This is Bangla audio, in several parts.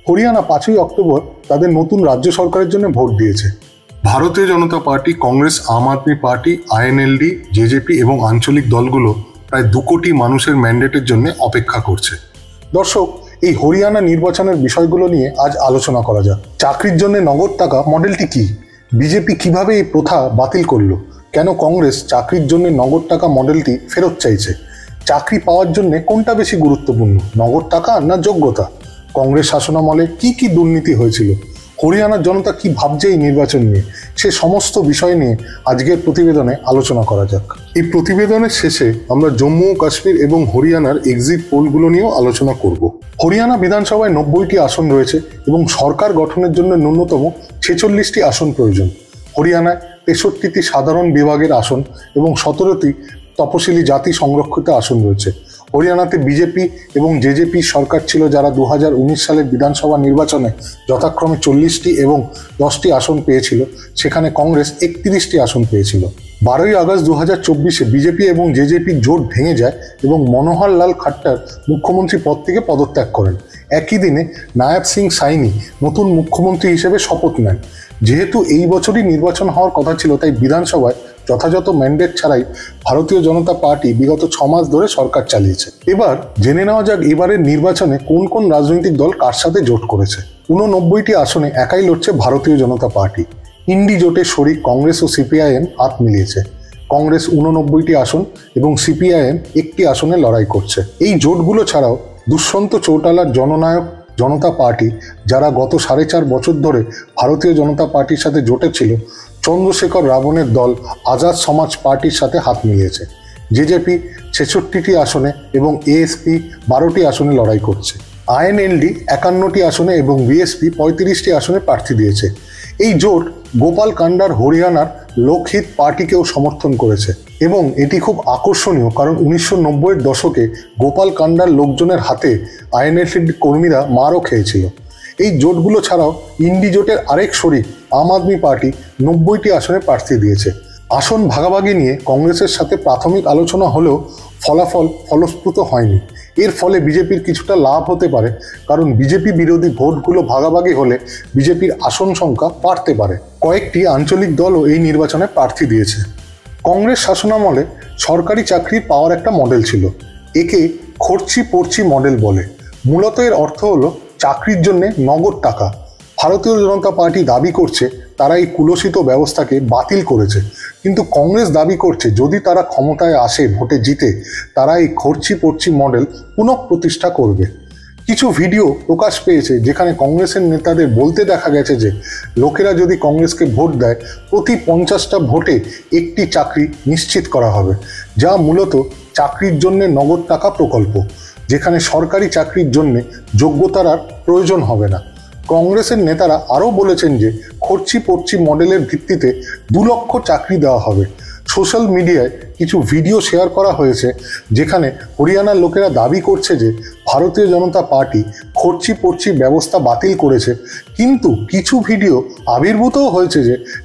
হরিয়ানা 5ই অক্টোবর তাদের নতুন রাজ্য সরকারের জন্য ভোট দিয়েছে। ভারতীয় জনতা পার্টি, কংগ্রেস, আম আদমি পার্টি, আইএনএলডি, জেজেপি এবং আঞ্চলিক দলগুলো প্রায় 2 কোটি মানুষের ম্যান্ডেটের জন্য অপেক্ষা করছে। দর্শক, এই হরিয়ানা নির্বাচনের বিষয়গুলো নিয়ে আজ আলোচনা করা যাক। চাকরির জন্য নগদ টাকা মডেলটি কি? বিজেপি কিভাবে এই প্রথা বাতিল করলো? কেন কংগ্রেস চাকরির জন্য নগদ টাকা মডেলটি ফেরত চাইছে? চাকরি পাওয়ার জন্য কোনটা বেশি গুরুত্বপূর্ণ, নগদ টাকা না যোগ্যতা? কংগ্রেস শাসনামলে কি কি দুর্নীতি হয়েছিল? হরিয়ানার জনতা কি ভাবছে এই নির্বাচন নিয়ে? সে সমস্ত বিষয় নিয়ে আজকের প্রতিবেদনে আলোচনা করা যাক। এই প্রতিবেদনের শেষে আমরা জম্মু ও কাশ্মীর এবং হরিয়ানার এক্সিট পোলগুলো নিয়েও আলোচনা করব। হরিয়ানা বিধানসভায় 90টি আসন রয়েছে এবং সরকার গঠনের জন্য ন্যূনতম 46টি আসন প্রয়োজন। হরিয়ানায় 63টি সাধারণ বিভাগের আসন এবং 17টি তপশিলি জাতি সংরক্ষিত আসন রয়েছে। হরিয়ানাতে বিজেপি এবং জেজেপি সরকার ছিল, যারা 2019 সালের বিধানসভা নির্বাচনে যথাক্রমে 40টি এবং 10টি আসন পেয়েছিল। সেখানে কংগ্রেস 31টি আসন পেয়েছিল। 12ই আগস্ট 2024-এ বিজেপি এবং জেজেপির জোট ভেঙে যায় এবং মনোহর লাল খাট্টার মুখ্যমন্ত্রী পদ থেকে পদত্যাগ করেন। একই দিনে নায়াব সিং সাইনি নতুন মুখ্যমন্ত্রী হিসেবে শপথ নেন। যেহেতু এই বছরই নির্বাচন হওয়ার কথা ছিল, তাই বিধানসভায় যথাযথ ম্যান্ডেট ছাড়াই ভারতীয় জনতা পার্টি বিগত 6 মাস ধরে সরকার চালিয়েছে। এবার জেনে নেওয়া যাক এবারের নির্বাচনে কোন কোন রাজনৈতিক দল কার সাথে জোট করেছে। 89টি আসনে একাই লড়ছে ভারতীয় জনতা পার্টি। ইন্ডি জোটের শরিক কংগ্রেস ও সিপিআইএম হাত মিলিয়েছে। কংগ্রেস 89টি আসন এবং সিপিআইএম 1টি আসনে লড়াই করছে। এই জোটগুলো ছাড়াও দুষ্যন্ত চৌটালার জননায়ক জনতা পার্টি, যারা গত 4.5 বছর ধরে ভারতীয় জনতা পার্টির সাথে জোটে ছিল, চন্দ্রশেখর রাবণের দল আজাদ সমাজ পার্টির সাথে হাত মিলিয়েছে। জেজেপি 66টি আসনে এবং এএসপি 12টি আসনে লড়াই করছে। আইএনএলডি 51টি আসনে এবং বিএসপি 35টি আসনে প্রার্থী দিয়েছে। এই জোট গোপাল কান্ডার হরিয়ানার লোকহিত পার্টিকেও সমর্থন করেছে এবং এটি খুব আকর্ষণীয়, কারণ 1990-এর দশকে গোপাল কান্ডার লোকজনের হাতে আইএনএলডি কর্মীরা মারও খেয়েছিল। এই জোটগুলো ছাড়াও ইন্ডি জোটের আরেক শরিক আম আদমি পার্টি 90টি আসনে প্রার্থী দিয়েছে। আসন ভাগাভাগি নিয়ে কংগ্রেসের সাথে প্রাথমিক আলোচনা হলেও ফলাফল ফলপ্রসূ হয়নি। এর ফলে বিজেপির কিছুটা লাভ হতে পারে, কারণ বিজেপি বিরোধী ভোটগুলো ভাগাভাগি হলে বিজেপির আসন সংখ্যা বাড়তে পারে। কয়েকটি আঞ্চলিক দলও এই নির্বাচনে প্রার্থী দিয়েছে। কংগ্রেস শাসনামলে সরকারি চাকরি পাওয়ার একটা মডেল ছিল। একে খরচি পড়চি মডেল বলে। মূলত এর অর্থ হলো চাকরির জন্য নগদ টাকা। ভারতীয় জনতা পার্টি দাবি করছে তারা এই কুলসিত ব্যবস্থাকে বাতিল করেছে, কিন্তু কংগ্রেস দাবি করছে যদি তারা ক্ষমতায় আসে, ভোটে জিতে, তারা এই খরচি পড়চি মডেল পুনঃপ্রতিষ্ঠা করবে। কিছু ভিডিও প্রকাশ পেয়েছে যেখানে কংগ্রেসের নেতাদের বলতে দেখা গেছে যে লোকেরা যদি কংগ্রেসকে ভোট দেয়, প্রতি 50টা ভোটে একটি চাকরি নিশ্চিত করা হবে, যা মূলত চাকরির জন্য নগদ টাকা প্রকল্প, যেখানে সরকারি চাকরির জন্য যোগ্যতার আর প্রয়োজন হবে না। কংগ্রেসের নেতারা আরও বলেছেন যে খরচি পড়চি মডেলের ভিত্তিতে 2 লক্ষ চাকরি দেওয়া হবে। সোশ্যাল মিডিয়ায় কিছু ভিডিও শেয়ার করা হয়েছে যেখানে হরিয়ানার লোকেরা দাবি করছে যে ভারতীয় জনতা পার্টি খরচি পড়চি ব্যবস্থা বাতিল করেছে, কিন্তু কিছু ভিডিও আবির্ভূতও হয়েছে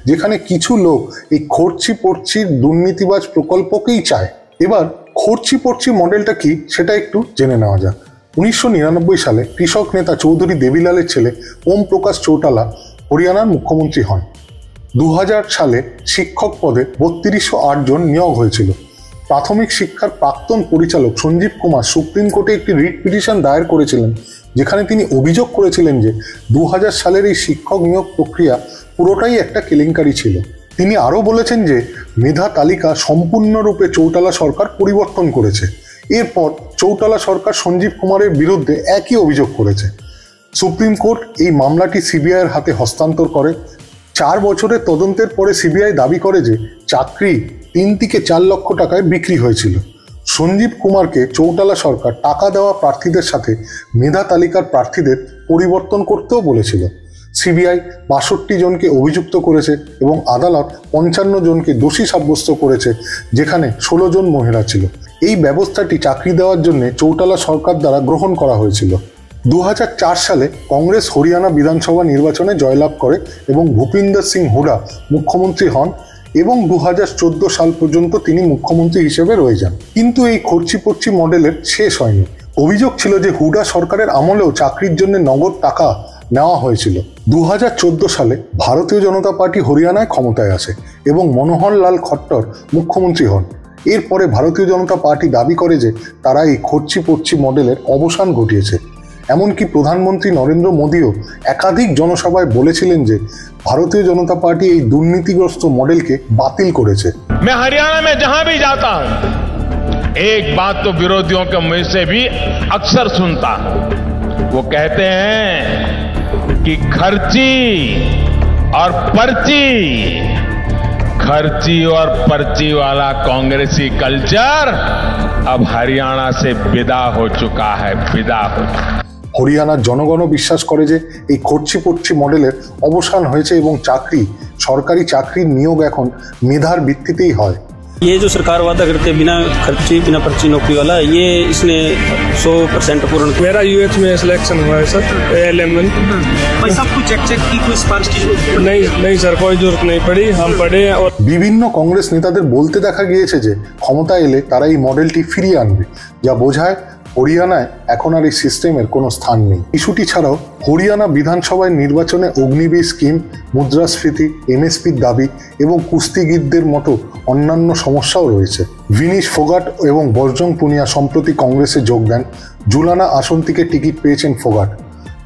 যেখানে কিছু লোক এই খরচি পড়চির দুর্নীতিবাজ প্রকল্পকেই চায়। এবার খরচি পড়চি মডেলটা কি সেটা একটু জেনে নেওয়া যাক। 1999 সালে কৃষক নেতা চৌধুরী দেবিলালের ছেলে ওম প্রকাশ চৌটালা হরিয়ানার মুখ্যমন্ত্রী হন। 2000 সালে শিক্ষক পদে 3208 জন নিয়োগ হয়েছিল। প্রাথমিক শিক্ষার প্রাক্তন পরিচালক সঞ্জীব কুমার সুপ্রিম কোর্টে একটি রিট পিটিশন দায়ের করেছিলেন, যেখানে তিনি অভিযোগ করেছিলেন যে 2000 সালের এই শিক্ষক নিয়োগ প্রক্রিয়া পুরোটাই একটা কেলেঙ্কারি ছিল। তিনি আরও বলেছেন যে মেধা তালিকা সম্পূর্ণরূপে চৌটালা সরকার পরিবর্তন করেছে। এরপর চৌটালা সরকার সঞ্জীব কুমারের বিরুদ্ধে একই অভিযোগ করেছে। সুপ্রিম কোর্ট এই মামলাটি সিবিআইয়ের হাতে হস্তান্তর করে। 4 বছরের তদন্তের পরে সিবিআই দাবি করে যে চাকরি 3 থেকে 4 লক্ষ টাকায় বিক্রি হয়েছিল। সঞ্জীব কুমারকে চৌটালা সরকার টাকা দেওয়া প্রার্থীদের সাথে মেধা তালিকার প্রার্থীদের পরিবর্তন করতেও বলেছিল। সিবিআই 62 জনকে অভিযুক্ত করেছে এবং আদালত 55 জনকে দোষী সাব্যস্ত করেছে, যেখানে 16 জন মহিলা ছিল। এই ব্যবস্থাটি চাকরি দেওয়ার জন্য চৌটালা সরকার দ্বারা গ্রহণ করা হয়েছিল। 2004 সালে কংগ্রেস হরিয়ানা বিধানসভা নির্বাচনে জয়লাভ করে এবং ভূপিন্দর সিং হুডা মুখ্যমন্ত্রী হন এবং 2014 সাল পর্যন্ত তিনি মুখ্যমন্ত্রী হিসেবে রয়ে যান। কিন্তু এই খরচি পড়চি মডেলের শেষ হয়নি। অভিযোগ ছিল যে হুডা সরকারের আমলেও চাকরির জন্য নগদ টাকা নেওয়া হয়েছিল। 2014 সালে ভারতীয় জনতা পার্টি হরিয়ানায় ক্ষমতায় আসে এবং মনোহর লাল খট্টর মুখ্যমন্ত্রী হন। এরপরে ভারতীয় জনতা পার্টি দাবি করে যে তারা এই খরচি পড়চি মডেলের অবসান ঘটিয়েছে। এমনকি প্রধানমন্ত্রী নরেন্দ্র মোদীও একাধিক জনসভায় বলেছিলেন যে ভারতীয় জনতা পার্টি এই দুর্নীতিগ্রস্ত মডেলকে বাতিল করেছে। मैं हरियाणा में जहां भी जाता हूं एक बात तो विरोधियों के मुंह से भी अक्सर सुनता हूं, वो कहते हैं कि खर्ची और पर्ची वाला कांग्रेसी कल्चर अब हरियाणा से विदा हो चुका है। হরিয়ানার জনগণও বিশ্বাস করে যে এই খরচি পড়চি মডেলের অবসান হয়েছে এবং সরকারি চাকরির নিয়োগ এখন মেধার ভিত্তিতেই হয়। ये जो सरकार वादा करते हैं बिना खर्ची बिना पर्ची नौकरी वाला, ये इसने 100% पूर्ण किया। मेरा यूएच में सिलेक्शन हुआ है सर, ALM1। भाई सब कुछ चेक की कोई सिफारिश की नहीं सर, कोई जरूरत नहीं पड़ी, हम पढ़े। और বিভিন্ন কংগ্রেস নেতাদের বলতে দেখা গিয়েছে যে ক্ষমতা এলে তারা এই মডেলটি ফিরিয়ে আনবে, যা বোঝায় হরিয়ানায় এখন আর এই সিস্টেমের কোনো স্থান নেই। ইস্যুটি ছাড়াও হরিয়ানা বিধানসভায় নির্বাচনে অগ্নিবীর স্কিম, মুদ্রাস্ফীতি, এমএসপির দাবি এবং কুস্তিগীরদের মতো অন্যান্য সমস্যাও রয়েছে। ভিনিশ ফোগাট এবং বজরং পুনিয়া সম্প্রতি কংগ্রেসে যোগ দেন। জুলানা আসন থেকে টিকিট পেয়েছেন ফোগাট।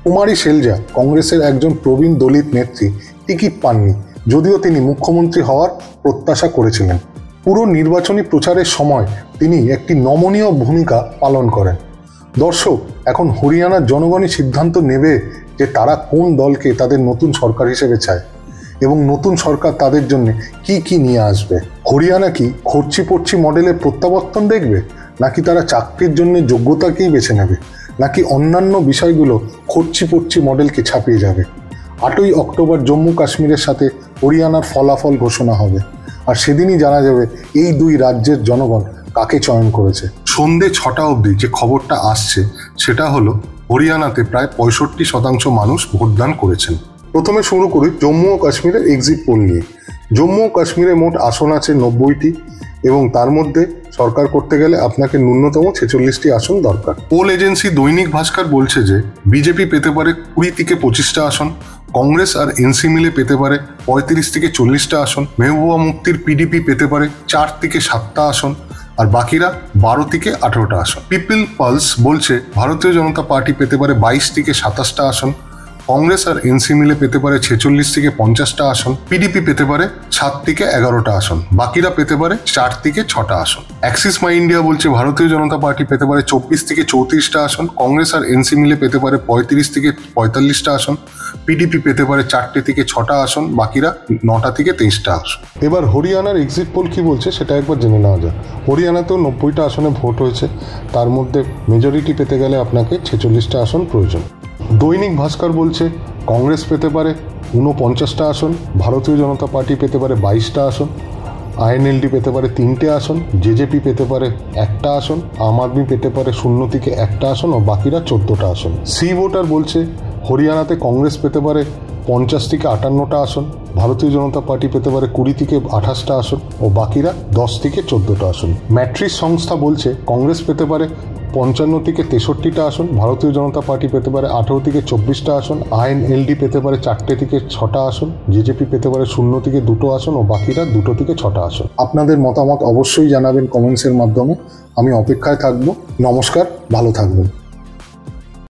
কুমারী সেলজা, কংগ্রেসের একজন প্রবীণ দলিত নেত্রী, টিকিট পাননি, যদিও তিনি মুখ্যমন্ত্রী হওয়ার প্রত্যাশা করেছিলেন। পুরো নির্বাচনী প্রচারের সময় তিনি একটি নমনীয় ভূমিকা পালন করেন। দর্শক, এখন হরিয়ানার জনগণই সিদ্ধান্ত নেবে যে তারা কোন দলকে তাদের নতুন সরকার হিসেবে চায় এবং নতুন সরকার তাদের জন্য কি কি নিয়ে আসবে। হরিয়ানা কি খরচি পড়চি মডেলের প্রত্যাবর্তন দেখবে, নাকি তারা চাকরির জন্য যোগ্যতাকেই বেছে নেবে, নাকি অন্যান্য বিষয়গুলো খরচি পড়চি মডেলকে ছাপিয়ে যাবে? 8ই অক্টোবর জম্মু কাশ্মীরের সাথে হরিয়ানার ফলাফল ঘোষণা হবে, আর সেদিনই জানা যাবে এই দুই রাজ্যের জনগণ কাকে চয়ন করেছে। সন্ধে 6টা অবধি যে খবরটা আসছে সেটা হলো হরিয়ানাতে প্রায় 65% মানুষ ভোটদান করেছেন। প্রথমে শুরু করি জম্মু ও কাশ্মীরের এক্সিট পোল নিয়ে। জম্মু ও কাশ্মীরে মোট আসন আছে 90টি এবং তার মধ্যে সরকার করতে গেলে আপনাকে ন্যূনতম 46টি আসন দরকার। পোল এজেন্সি দৈনিক ভাস্কর বলছে যে বিজেপি পেতে পারে 20 থেকে 25টা আসন, কংগ্রেস আর এনসি মিলে পেতে পারে 35 থেকে 40টা আসন, মেহবুবা মুফতির পিডিপি পেতে পারে 4 থেকে 7টা আসন, আর বাকিরা 12 থেকে 18টা আসন। পিপল পালস বলছে ভারতীয় জনতা পার্টি পেতে পারে 22 থেকে 27টা আসন, কংগ্রেস আর এনসি মিলে পেতে পারে 46 থেকে 50টা আসন, পিডিপি পেতে পারে 7 থেকে 11টা আসন, বাকিরা পেতে পারে 4 থেকে 6টা আসন। অ্যাক্সিস মাই ইন্ডিয়া বলছে ভারতীয় জনতা পার্টি পেতে পারে 24 থেকে 34টা আসন, কংগ্রেস আর এনসি মিলে পেতে পারে 35 থেকে 45টা আসন, পিডিপি পেতে পারে 4টে থেকে 6টা আসন, বাকিরা 9টা থেকে 23টা আসন। এবার হরিয়ানার এক্সিট পোল কি বলছে সেটা একবার জেনে নেওয়া যায়। হরিয়ানাতেও 90টা আসনে ভোট হয়েছে, তার মধ্যে মেজরিটি পেতে গেলে আপনাকে 46টা আসন প্রয়োজন। দৈনিক ভাস্কর বলছে কংগ্রেস পেতে পারে 49টা আসন, ভারতীয় জনতা পার্টি পেতে পারে 22টা আসন, আইএনএলডি পেতে পারে 3টে আসন, জেজেপি পেতে পারে 1টা আসন, আম আদমি পেতে পারে 0 থেকে 1টা আসন ও বাকিরা 14টা আসন। সি ভোটার বলছে হরিয়ানাতে কংগ্রেস পেতে পারে 50 থেকে 58টা আসন, ভারতীয় জনতা পার্টি পেতে পারে 20 থেকে 28টা আসন ও বাকিরা 10 থেকে 14টা আসন। ম্যাট্রিক্স সংস্থা বলছে কংগ্রেস পেতে পারে 55 থেকে 63টা আসন, ভারতীয় জনতা পার্টি পেতে পারে 18 থেকে 24টা আসন, আইএনএলডি পেতে পারে 4টে থেকে 6টা আসন, জেজেপি পেতে পারে 0 থেকে 2টো আসন ও বাকিরা 2 থেকে 6টা আসন। আপনাদের মতামত অবশ্যই জানাবেন কমেন্টসের মাধ্যমে, আমি অপেক্ষায় থাকবো। নমস্কার, ভালো থাকবেন।